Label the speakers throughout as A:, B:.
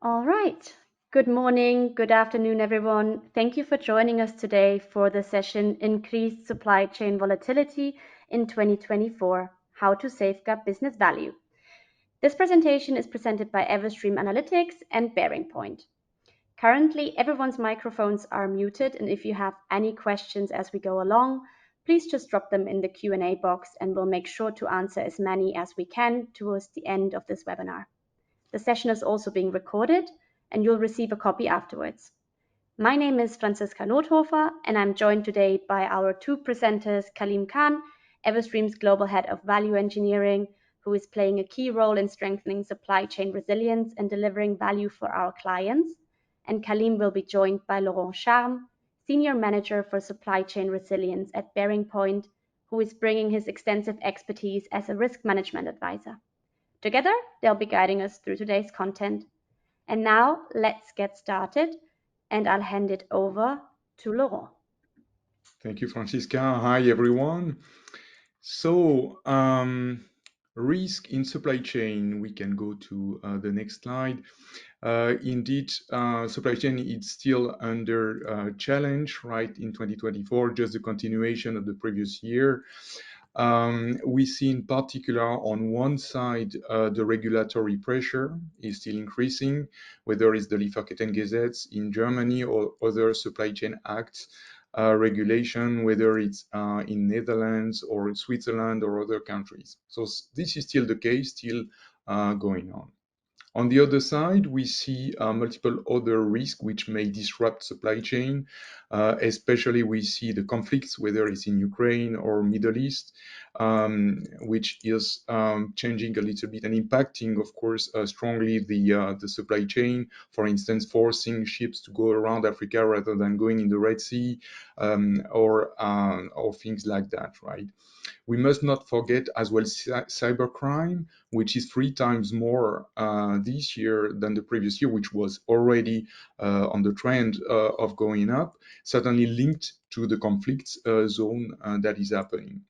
A: All right. Good morning, good afternoon, everyone. Thank you for joining us today for the session Increased Supply Chain Volatility in 2024, How to Safeguard Business Value. This presentation is presented by Everstream Analytics and Bearing Point. Currently, everyone's microphones are muted, and if you have any questions as we go along, please just drop them in the Q&A box and we'll make sure to answer as many as we can towards the end of this webinar. The session is also being recorded and you'll receive a copy afterwards. My name is Franziska Nothofer and I'm joined today by our two presenters, Kalim Khan, Everstream's Global Head of Value Engineering, who is playing a key role in strengthening supply chain resilience and delivering value for our clients. And Kalim will be joined by Laurent Charme, Senior Manager for Supply Chain Resilience at Bearing Point, who is bringing his extensive expertise as a risk management advisor. Together, they'll be guiding us through today's content. And now let's get started, and I'll hand it over to Laurent.
B: Thank you, Francisca. Hi, everyone. So, risk in supply chain, we can go to the next slide. Indeed, supply chain is still under challenge, right, in 2024, just the continuation of the previous year. We see in particular on one side, the regulatory pressure is still increasing, whether it's the Lieferkettengesetz in Germany or other supply chain acts regulation, whether it's in Netherlands or in Switzerland or other countries. So this is still the case, still going on. On the other side, we see multiple other risks which may disrupt supply chain. Especially we see the conflicts, whether it's in Ukraine or Middle East, which is changing a little bit and impacting, of course, strongly the supply chain. For instance, forcing ships to go around Africa rather than going in the Red Sea, or things like that, right? We must not forget as well cybercrime, which is 3 times more this year than the previous year, which was already on the trend of going up, certainly linked to the conflict zone that is happening.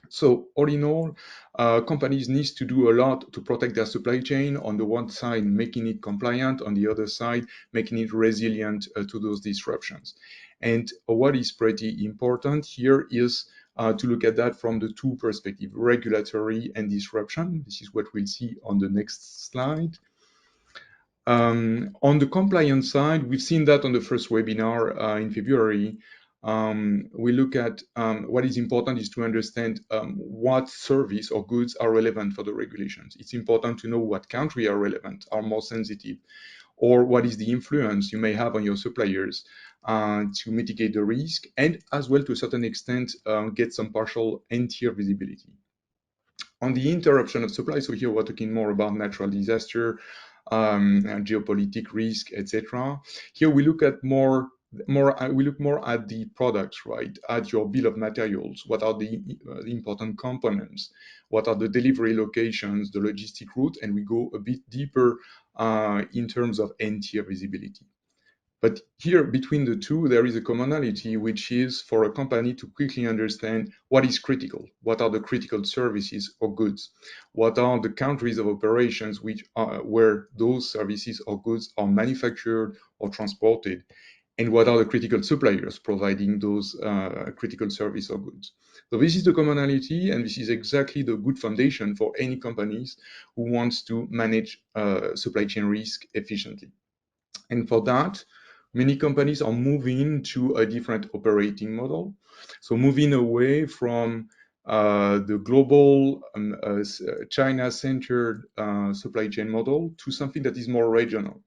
B: So all in all, companies need to do a lot to protect their supply chain. On the one side, making it compliant, on the other side, making it resilient to those disruptions. And what is pretty important here is to look at that from the two perspectives, regulatory and disruption. This is what we'll see on the next slide. On the compliance side, we've seen that on the first webinar in February. We look at what is important is to understand what service or goods are relevant for the regulations. It's important to know what country are relevant, are more sensitive, or what is the influence you may have on your suppliers to mitigate the risk, and as well to a certain extent get some partial end-tier visibility. On the interruption of supply, so here we're talking more about natural disaster, and geopolitical risk, etc. Here we look at we look more at the products, right? At your bill of materials. What are the important components? What are the delivery locations, the logistic route? And we go a bit deeper in terms of end-tier visibility. But here, between the two, there is a commonality, which is for a company to quickly understand what is critical, what are the critical services or goods, what are the countries of operations where those services or goods are manufactured or transported, and what are the critical suppliers providing those critical service or goods. So this is the commonality, and this is exactly the good foundation for any companies who wants to manage supply chain risk efficiently. And for that, many companies are moving to a different operating model. So moving away from the global China-centered supply chain model to something that is more regional.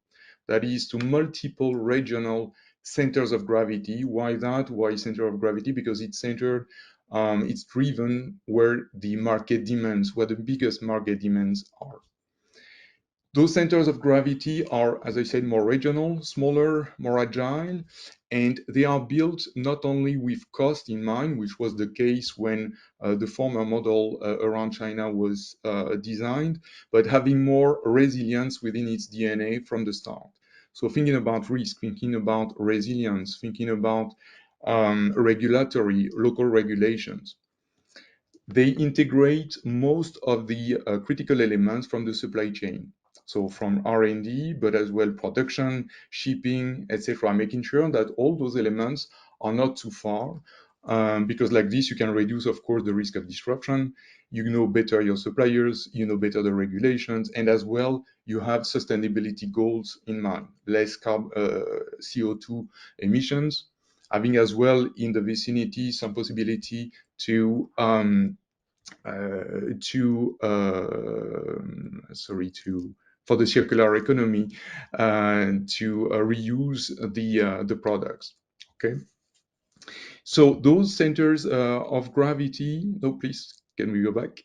B: That is to multiple regional centers of gravity. Why that? Why center of gravity? Because it's centered, it's driven where the market demands, where the biggest market demands are. Those centers of gravity are, as I said, more regional, smaller, more agile, and they are built not only with cost in mind, which was the case when the former model around China was designed, but having more resilience within its DNA from the start. So thinking about risk, thinking about resilience, thinking about regulatory, local regulations. They integrate most of the critical elements from the supply chain. So from R&D, but as well production, shipping, etc., making sure that all those elements are not too far, because like this, you can reduce, of course, the risk of disruption. You know better your suppliers, you know better the regulations, and as well, you have sustainability goals in mind, less CO2 emissions, having as well in the vicinity some possibility to for the circular economy, to reuse the products. Okay, so those centers of gravity. No, please, can we go back?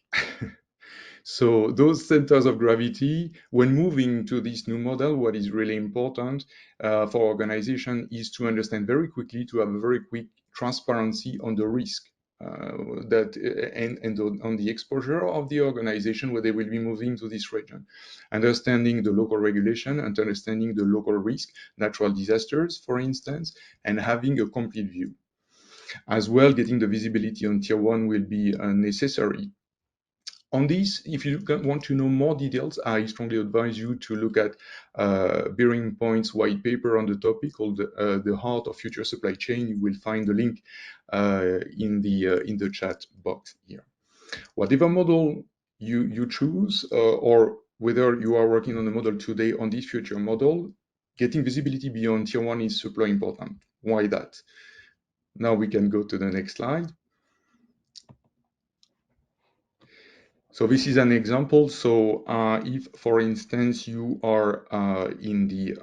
B: So those centers of gravity, when moving to this new model, what is really important for organization is to understand very quickly, to have a very quick transparency on the risk that and on the exposure of the organization where they will be moving to this region. Understanding the local regulation, and understanding the local risk, natural disasters, for instance, and having a complete view. As well, getting the visibility on tier one will be necessary. On this, if you want to know more details, I strongly advise you to look at Bearing Point's white paper on the topic called "The Heart of Future Supply Chain." You will find the link in the chat box here. Whatever model you choose, or whether you are working on a model today on this future model, getting visibility beyond tier one is super important. Why that? Now we can go to the next slide. So this is an example. So if, for instance, you are in the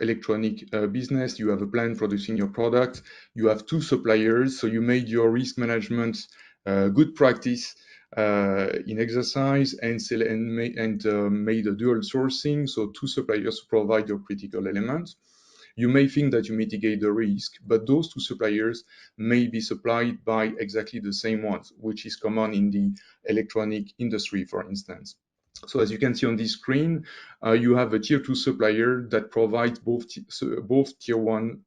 B: electronic business, you have a plant producing your product, you have two suppliers, so you made your risk management good practice in exercise, and made a dual sourcing, so two suppliers provide your critical elements. You may think that you mitigate the risk, but those two suppliers may be supplied by exactly the same ones, which is common in the electronic industry, for instance. So as you can see on this screen, you have a tier two supplier that provides both tier one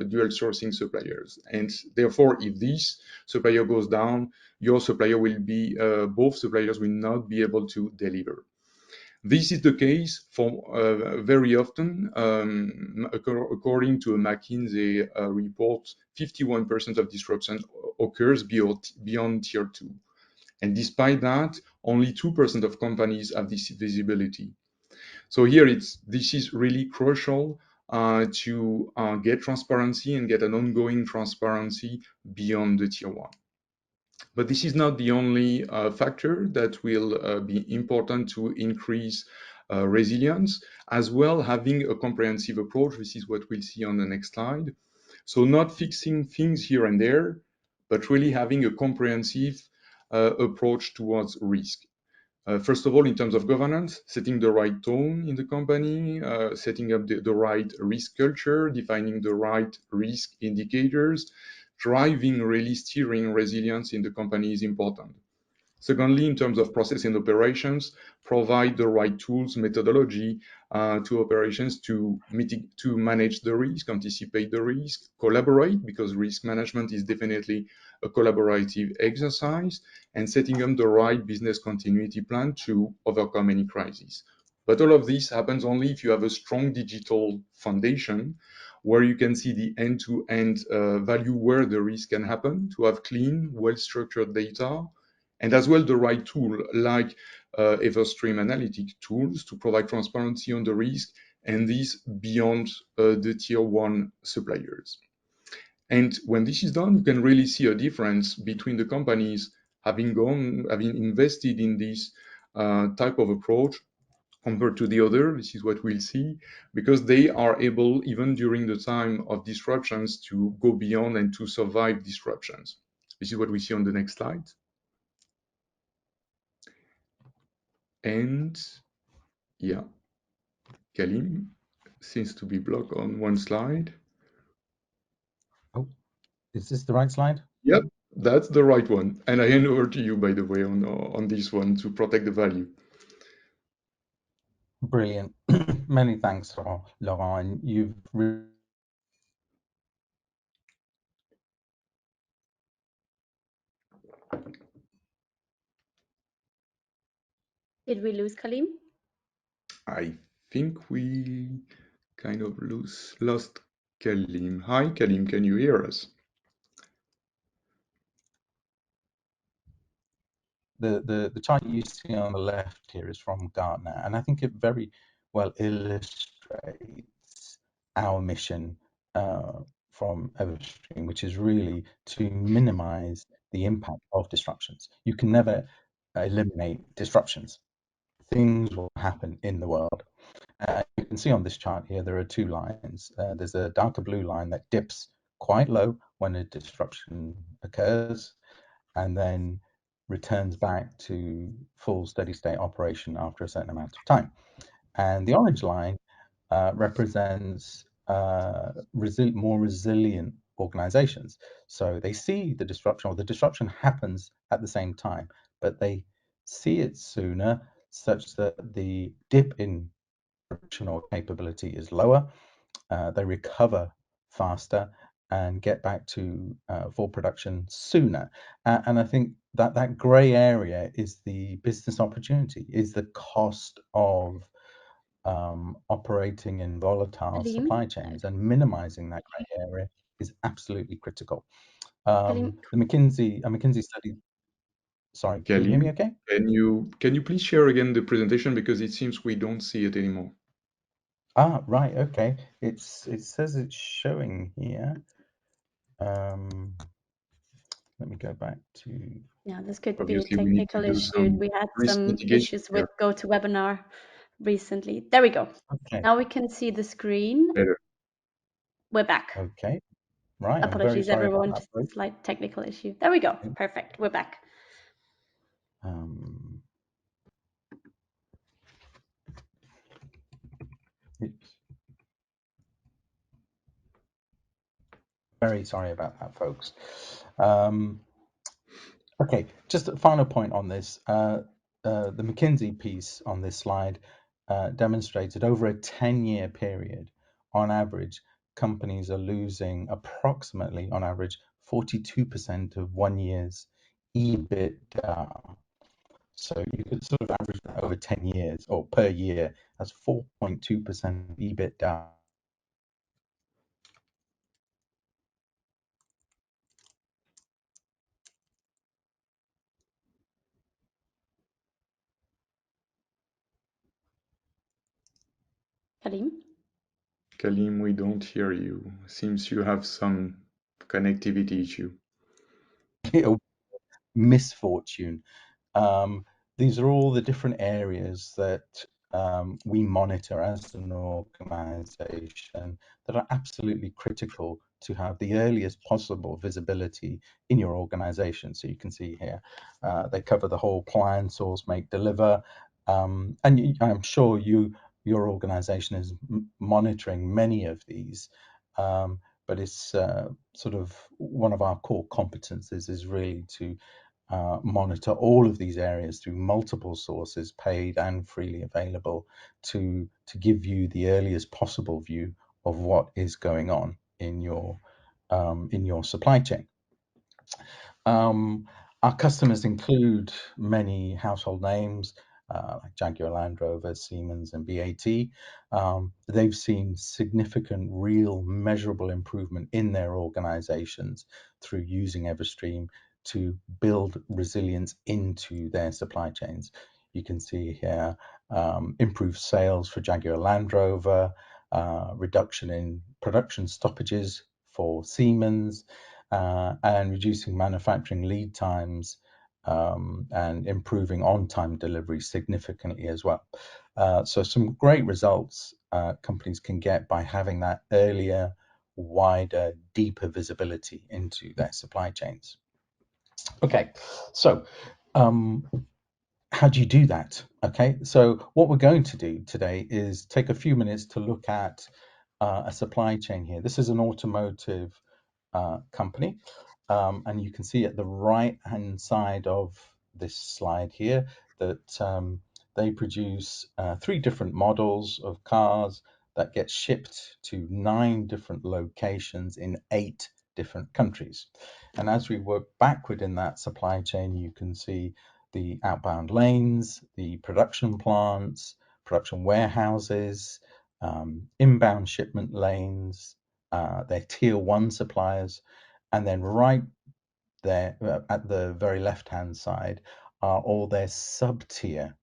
B: dual sourcing suppliers. And therefore, if this supplier goes down, your supplier will be, both suppliers will not be able to deliver. This is the case for very often. According to a McKinsey report, 51% of disruption occurs beyond tier two. And despite that, only 2% of companies have this visibility. So here this is really crucial to get transparency and get an ongoing transparency beyond the tier one. But this is not the only factor that will be important to increase resilience. As well, having a comprehensive approach. This is what we'll see on the next slide. So not fixing things here and there, but really having a comprehensive approach towards risk. First of all, in terms of governance, setting the right tone in the company, setting up the right risk culture, defining the right risk indicators, driving, really steering resilience in the company is important. Secondly, in terms of process and operations, provide the right tools, methodology to operations to manage the risk, anticipate the risk, collaborate, because risk management is definitely a collaborative exercise, and setting up the right business continuity plan to overcome any crisis. But all of this happens only if you have a strong digital foundation where you can see the end-to-end value where the risk can happen, to have clean, well-structured data, and as well the right tool like Everstream analytic tools to provide transparency on the risk, and this beyond the tier one suppliers. And when this is done, you can really see a difference between the companies having invested in this type of approach compared to the other. This is what we'll see, because they are able, even during the time of disruptions, to go beyond and to survive disruptions. This is what we see on the next slide. And yeah, Kalim seems to be blocked on one slide.
C: Oh, is this the right slide?
B: Yep, that's the right one. And I hand over to you, by the way, on this one to protect the value.
C: Brilliant. Many thanks, Laurent. You've
A: Did we lose Kalim?
B: I think we kind of lost Kalim. Hi, Kalim, can you hear us?
C: The chart you see on the left here is from Gartner, and I think it very well illustrates our mission from Everstream, which is really to minimize the impact of disruptions. You can never eliminate disruptions. Things will happen in the world. You can see on this chart here, there are two lines. There's a darker blue line that dips quite low when a disruption occurs, and then returns back to full steady state operation after a certain amount of time. And the orange line represents more resilient organizations. So they see the disruption, or the disruption happens at the same time, but they see it sooner, such that the dip in production or capability is lower. They recover faster and get back to full production sooner. And I think that that gray area is the business opportunity, is the cost of operating in volatile
A: Kalim,
C: supply chains, and minimizing that gray area is absolutely critical.
A: Kalim,
C: The McKinsey study. Sorry, can you hear me
B: Kalim,
C: okay?
B: can you please share again the presentation because it seems we don't see it anymore.
C: Ah, right, okay. It says it's showing here. Let me go back to.
A: yeah, this could be a
B: Obviously, we need to
A: technical
B: do
A: issue.
B: some
A: We had
B: risk
A: some
B: mitigation
A: issues with
B: here.
A: GoToWebinar recently. There we go.
C: Okay,
A: Now we can see the screen.
B: Better.
A: We're back.
C: okay, right. I'm very
A: Apologies,
C: sorry about
A: everyone.
C: that,
A: Just a
C: folks.
A: slight technical issue. There we go. Perfect. We're back.
C: Um, oops. Very sorry about that, folks. Um, okay, just a final point on this. The McKinsey piece on this slide demonstrated over a 10-year period, on average, companies are losing approximately, on average, 42% of 1 year's EBITDA. So you could sort of average that over 10 years or per year. That's 4.2% EBITDA.
A: Kalim?
B: Kalim, we don't hear you. Seems you have some connectivity issue.
C: Misfortune. Um, these are all the different areas that we monitor as an organization that are absolutely critical to have the earliest possible visibility in your organization. So you can see here, they cover the whole plan, source, make, deliver. And I'm sure your organization is monitoring many of these. But it's sort of one of our core competencies is really to monitor all of these areas through multiple sources, paid and freely available, to give you the earliest possible view of what is going on in your supply chain. Um, our customers include many household names like Jaguar Land Rover, Siemens, and BAT. They've seen significant, real, measurable improvement in their organizations through using Everstream to build resilience into their supply chains. You can see here improved sales for Jaguar Land Rover, reduction in production stoppages for Siemens, and reducing manufacturing lead times, and improving on-time delivery significantly as well. So some great results companies can get by having that earlier, wider, deeper visibility into their supply chains. Okay, so um, how do you do that? Okay, so what we're going to do today is take a few minutes to look at a supply chain here. This is an automotive company. And you can see at the right hand side of this slide here that they produce three different models of cars that get shipped to 9 different locations in 8 different countries. And as we work backward in that supply chain, you can see the outbound lanes, the production plants, production warehouses, inbound shipment lanes, their tier one suppliers, and then right there at the very left hand side are all their sub-tier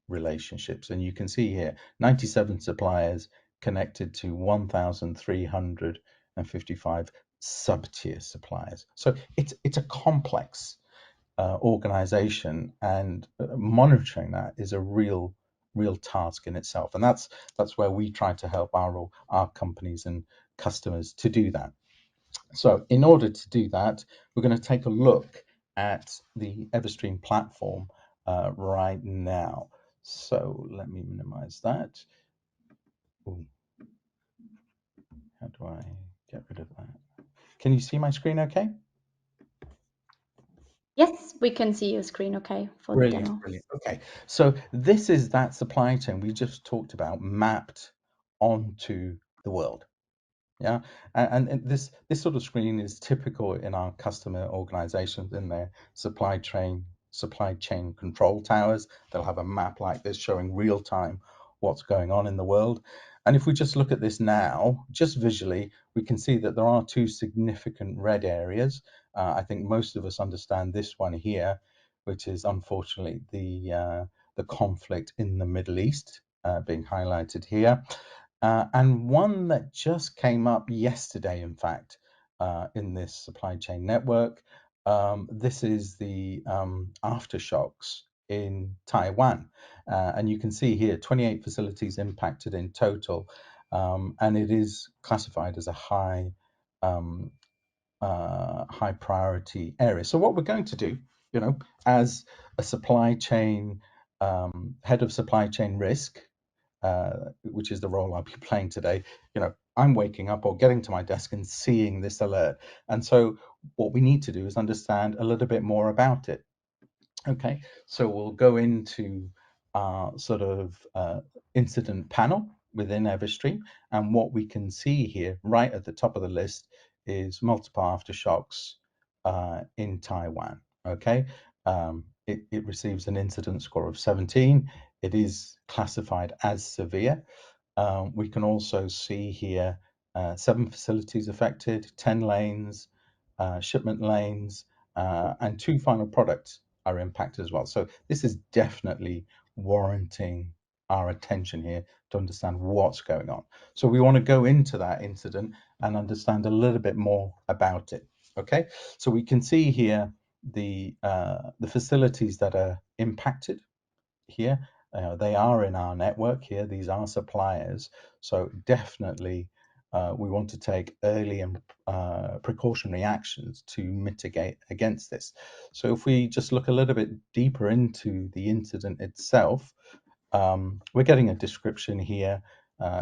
C: relationships. And you can see here 97 suppliers connected to 1,355 sub-tier suppliers. So it's a complex organization, and monitoring that is a real task in itself. And that's where we try to help our companies and customers to do that. So in order to do that, we're going to take a look at the Everstream platform right now. So let me minimize that. Ooh, how do I get rid of that? Can you see my screen okay?
A: Yes, we can see your screen okay for the
C: Brilliant,
A: demo.
C: brilliant. Okay, so this is that supply chain we just talked about mapped onto the world. Yeah, and this sort of screen is typical in our customer organizations in their supply chain control towers. They'll have a map like this showing real time what's going on in the world. And if we just look at this now, just visually, we can see that there are two significant red areas. I think most of us understand this one here, which is unfortunately the conflict in the Middle East being highlighted here. And one that just came up yesterday, in fact, in this supply chain network. This is the aftershocks in Taiwan. And you can see here 28 facilities impacted in total. And it is classified as a um, high priority area. So what we're going to do, as a supply chain head of supply chain risk, which is the role I'll be playing today, I'm waking up or getting to my desk and seeing this alert. And so what we need to do is understand a little bit more about it. Okay, so we'll go into our sort of incident panel within Everstream, and what we can see here right at the top of the list is multiple aftershocks in Taiwan. Okay, it receives an incident score of 17. It is classified as severe. We can also see here 7 facilities affected, 10 lanes, shipment lanes, and 2 final products are impacted as well. So this is definitely warranting our attention here to understand what's going on. So we want to go into that incident and understand a little bit more about it. Okay, so we can see here the facilities that are impacted here. They are in our network here. These are suppliers. So definitely we want to take early and precautionary actions to mitigate against this. So if we just look a little bit deeper into the incident itself, we're getting a description here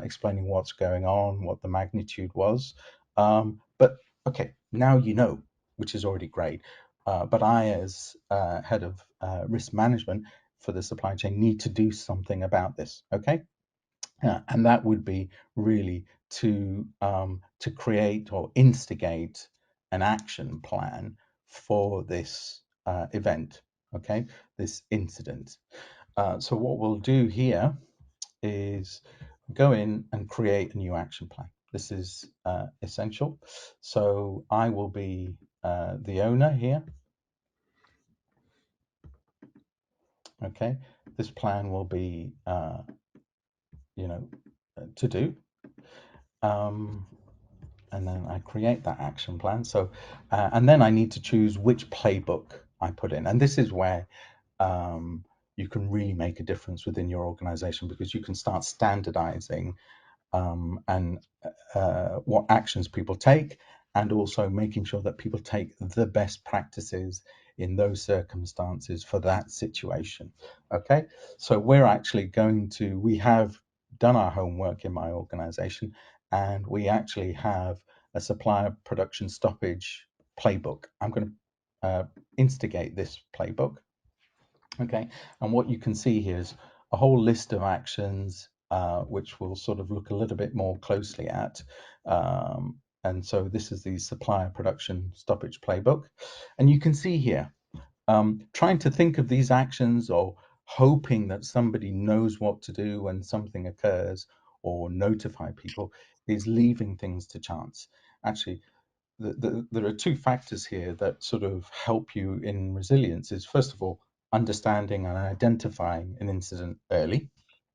C: explaining what's going on, what the magnitude was. But okay, now you know, which is already great. But I, as head of risk management for the supply chain, need to do something about this. Okay, and that would be really to create or instigate an action plan for this event. Okay, this incident. So what we'll do here is go in and create a new action plan. This is essential. So I will be the owner here. Okay, this plan will be, to do. And then I create that action plan. So, and then I need to choose which playbook I put in. And this is where you can really make a difference within your organization, because you can start standardizing and what actions people take, and also making sure that people take the best practices in those circumstances for that situation. Okay, so we're actually we have done our homework in my organization, and we actually have a supplier production stoppage playbook. I'm going to instigate this playbook. Okay, and what you can see here is a whole list of actions, which we'll sort of look a little bit more closely at. And so this is the supplier production stoppage playbook. And you can see here, trying to think of these actions or hoping that somebody knows what to do when something occurs or notify people, is leaving things to chance. Actually, there are two factors here that sort of help you in resilience. Is first of all understanding and identifying an incident early,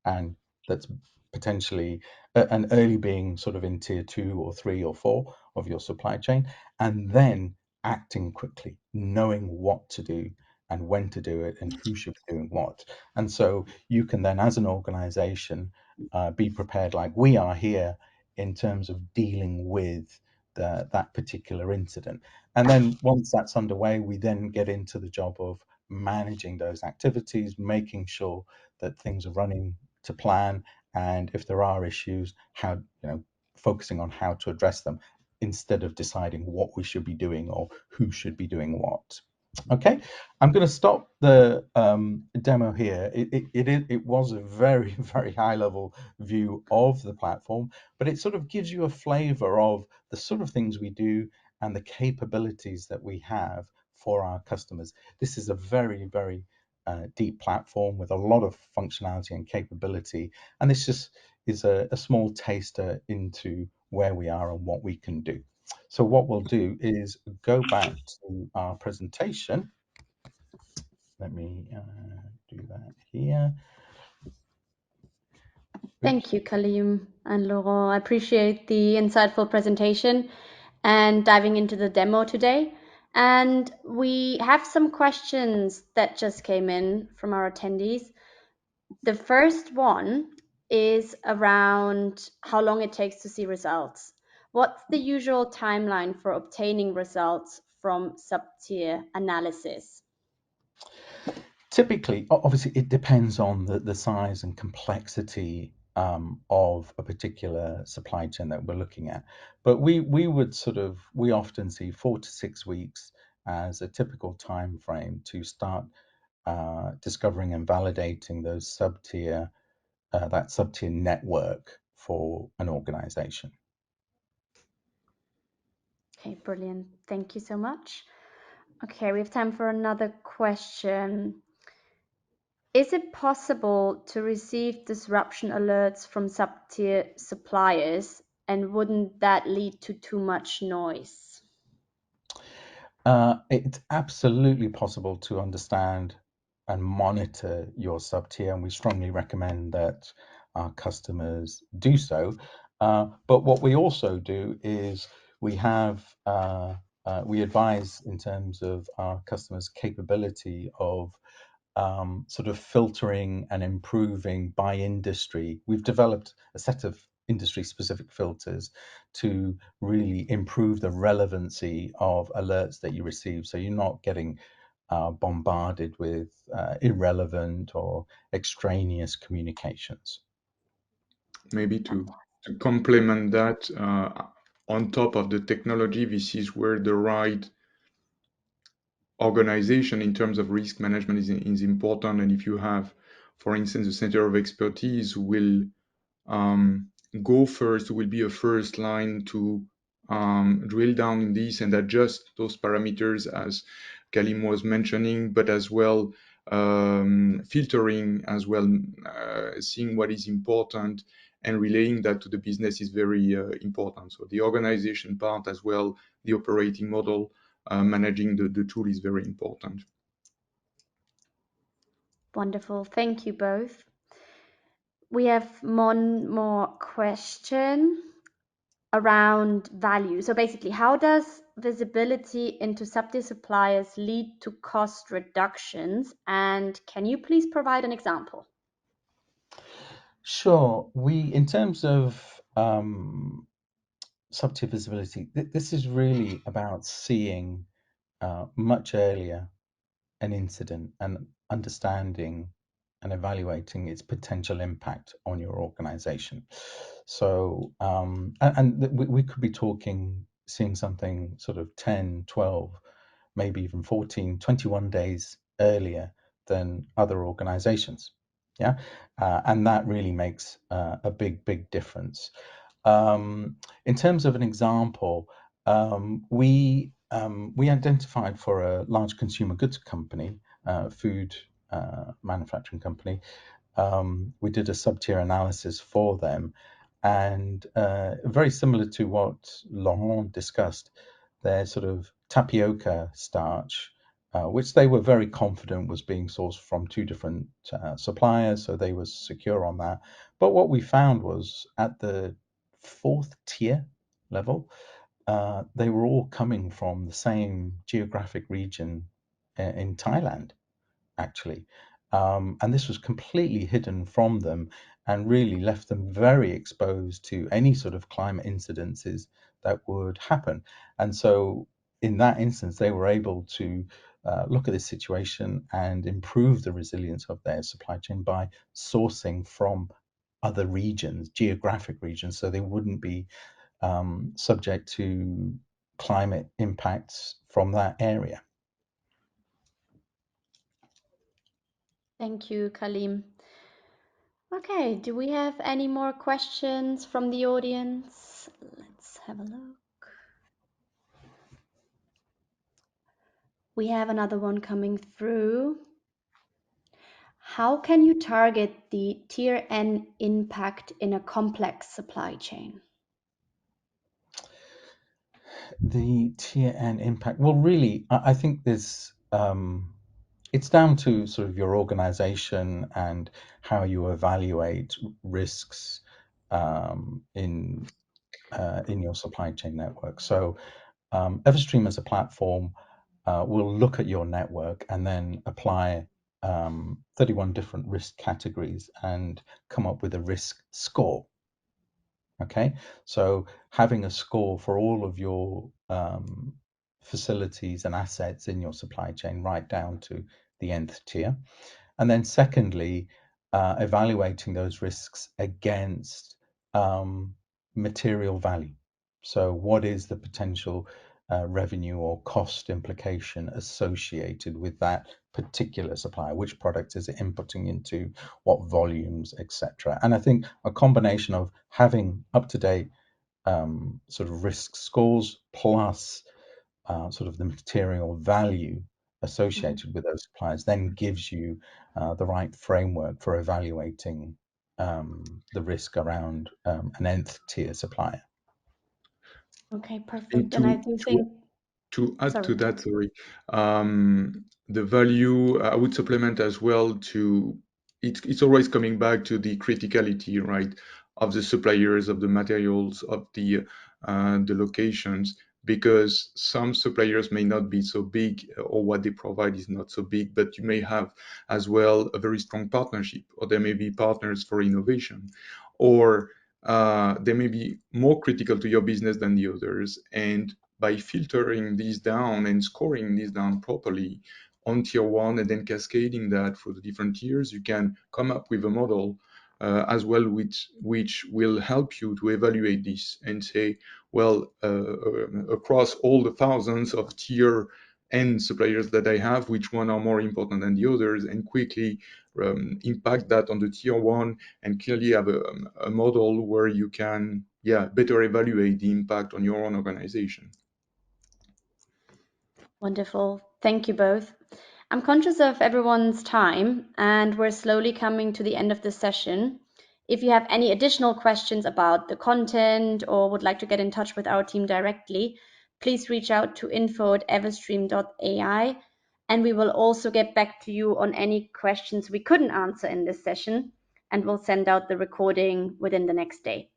C: and that's potentially an early being sort of in tier 2 or 3 or 4 of your supply chain, and then acting quickly, knowing what to do and when to do it and who should be doing what. And so you can then, as an organization, be prepared like we are here in terms of dealing with that particular incident. And then once that's underway, we then get into the job of managing those activities, making sure that things are running to plan, and if there are issues, how, focusing on how to address them instead of deciding what we should be doing or who should be doing what. Okay, I'm going to stop the demo here. It was a very, very high level view of the platform, but it sort of gives you a flavor of the sort of things we do and the capabilities that we have for our customers. This is a very, very deep platform with a lot of functionality and capability, and this just is a small taster into where we are and what we can do. So what we'll do is go back to our presentation. Let me do that here.
A: Thank
C: Oops.
A: you, Kalim and Laurent. I appreciate the insightful presentation and diving into the demo today. And we have some questions that just came in from our attendees. The first one is around how long it takes to see results. What's the usual timeline for obtaining results from sub-tier analysis?
C: Typically, obviously, it depends on the size and complexity of a particular supply chain that we're looking at. But we often see 4 to 6 weeks as a typical time frame to start discovering and validating those sub-tier that sub-tier network for an organization.
A: Okay, brilliant. Thank you so much. Okay, we have time for another question. Is it possible to receive disruption alerts from sub-tier suppliers, and wouldn't that lead to too much noise?
C: It's absolutely possible to understand and monitor your sub-tier, and we strongly recommend that our customers do so. But what we also do is we have we advise in terms of our customers' capability of sort of filtering and improving by industry. We've developed a set of industry specific filters to really improve the relevancy of alerts that you receive. So you're not getting bombarded with irrelevant or extraneous communications.
B: Maybe to complement that, on top of the technology, this is where the right organization in terms of risk management is important. And if you have, for instance, a center of expertise who will go first, will be a first line to drill down in this and adjust those parameters as Kalim was mentioning, but as well filtering as well, seeing what is important and relaying that to the business is very important. So the organization part as well, the operating model, managing the tool is very important.
A: Wonderful. Thank you both. We have one more question around value. So basically, how does visibility into sub-tier suppliers lead to cost reductions? And can you please provide an example?
C: Sure. In terms of sub-tier visibility, this is really about seeing much earlier an incident and understanding and evaluating its potential impact on your organization. So, we could be talking, seeing something sort of 10, 12, maybe even 14, 21 days earlier than other organizations. Yeah. And that really makes a big, big difference. In terms of an example, we identified for a large consumer goods company, food manufacturing company. We did a sub-tier analysis for them, and very similar to what Laurent discussed, their sort of tapioca starch, which they were very confident was being sourced from two different suppliers, so they were secure on that. But what we found was at the fourth tier level, they were all coming from the same geographic region in Thailand, actually. And this was completely hidden from them and really left them very exposed to any sort of climate incidences that would happen. And so, in that instance, they were able to look at this situation and improve the resilience of their supply chain by sourcing from other regions, geographic regions, so they wouldn't be subject to climate impacts from that area.
A: Thank you, Kalim. Okay, do we have any more questions from the audience? Let's have a look. We have another one coming through. How can you target the tier N impact in a complex supply chain?
C: The tier N impact. Well, really, I think there's it's down to sort of your organization and how you evaluate risks in your supply chain network. So Everstream as a platform will look at your network and then apply 31 different risk categories and come up with a risk score. Okay, so having a score for all of your facilities and assets in your supply chain, right down to the nth tier. And then, secondly, evaluating those risks against material value. So, what is the potential revenue or cost implication associated with that particular supplier? Which products is it inputting into? What volumes, etc. And I think a combination of having up to date sort of risk scores plus sort of the material value
A: Mhm.
C: associated with those suppliers then gives you the right framework for evaluating the risk around an nth tier supplier.
A: Okay,
B: And
A: perfect. And I
B: to
A: do
B: to
A: think,
B: to add
A: sorry.
B: to that, sorry, the value I would supplement as well to it's always coming back to the criticality, right, of the suppliers, of the materials, of the locations, because some suppliers may not be so big or what they provide is not so big, but you may have as well a very strong partnership, or there may be partners for innovation, or they may be more critical to your business than the others. And by filtering these down and scoring these down properly on tier one and then cascading that for the different tiers, you can come up with a model as well, which will help you to evaluate this and say, well, across all the thousands of tier N suppliers that I have, which one are more important than the others, and quickly impact that on the tier one and clearly have a model where you can, yeah, better evaluate the impact on your own organization.
A: Wonderful. Thank you both. I'm conscious of everyone's time, and we're slowly coming to the end of this session. If you have any additional questions about the content or would like to get in touch with our team directly, please reach out to info@everstream.ai, and we will also get back to you on any questions we couldn't answer in this session, and we'll send out the recording within the next day.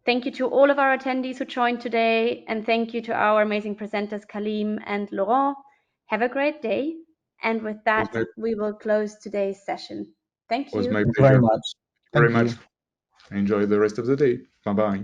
A: Thank you to all of our attendees who joined today, and thank you to our amazing presenters, Kalim and Laurent. Have a great day. And with
B: Was
A: that,
B: my
A: we will close today's session. Thank
B: was
A: you.
B: my
C: Thank you very
B: pleasure.
C: much.
B: Very
C: Thank
B: much.
C: you.
B: Enjoy the rest of the day. Bye bye.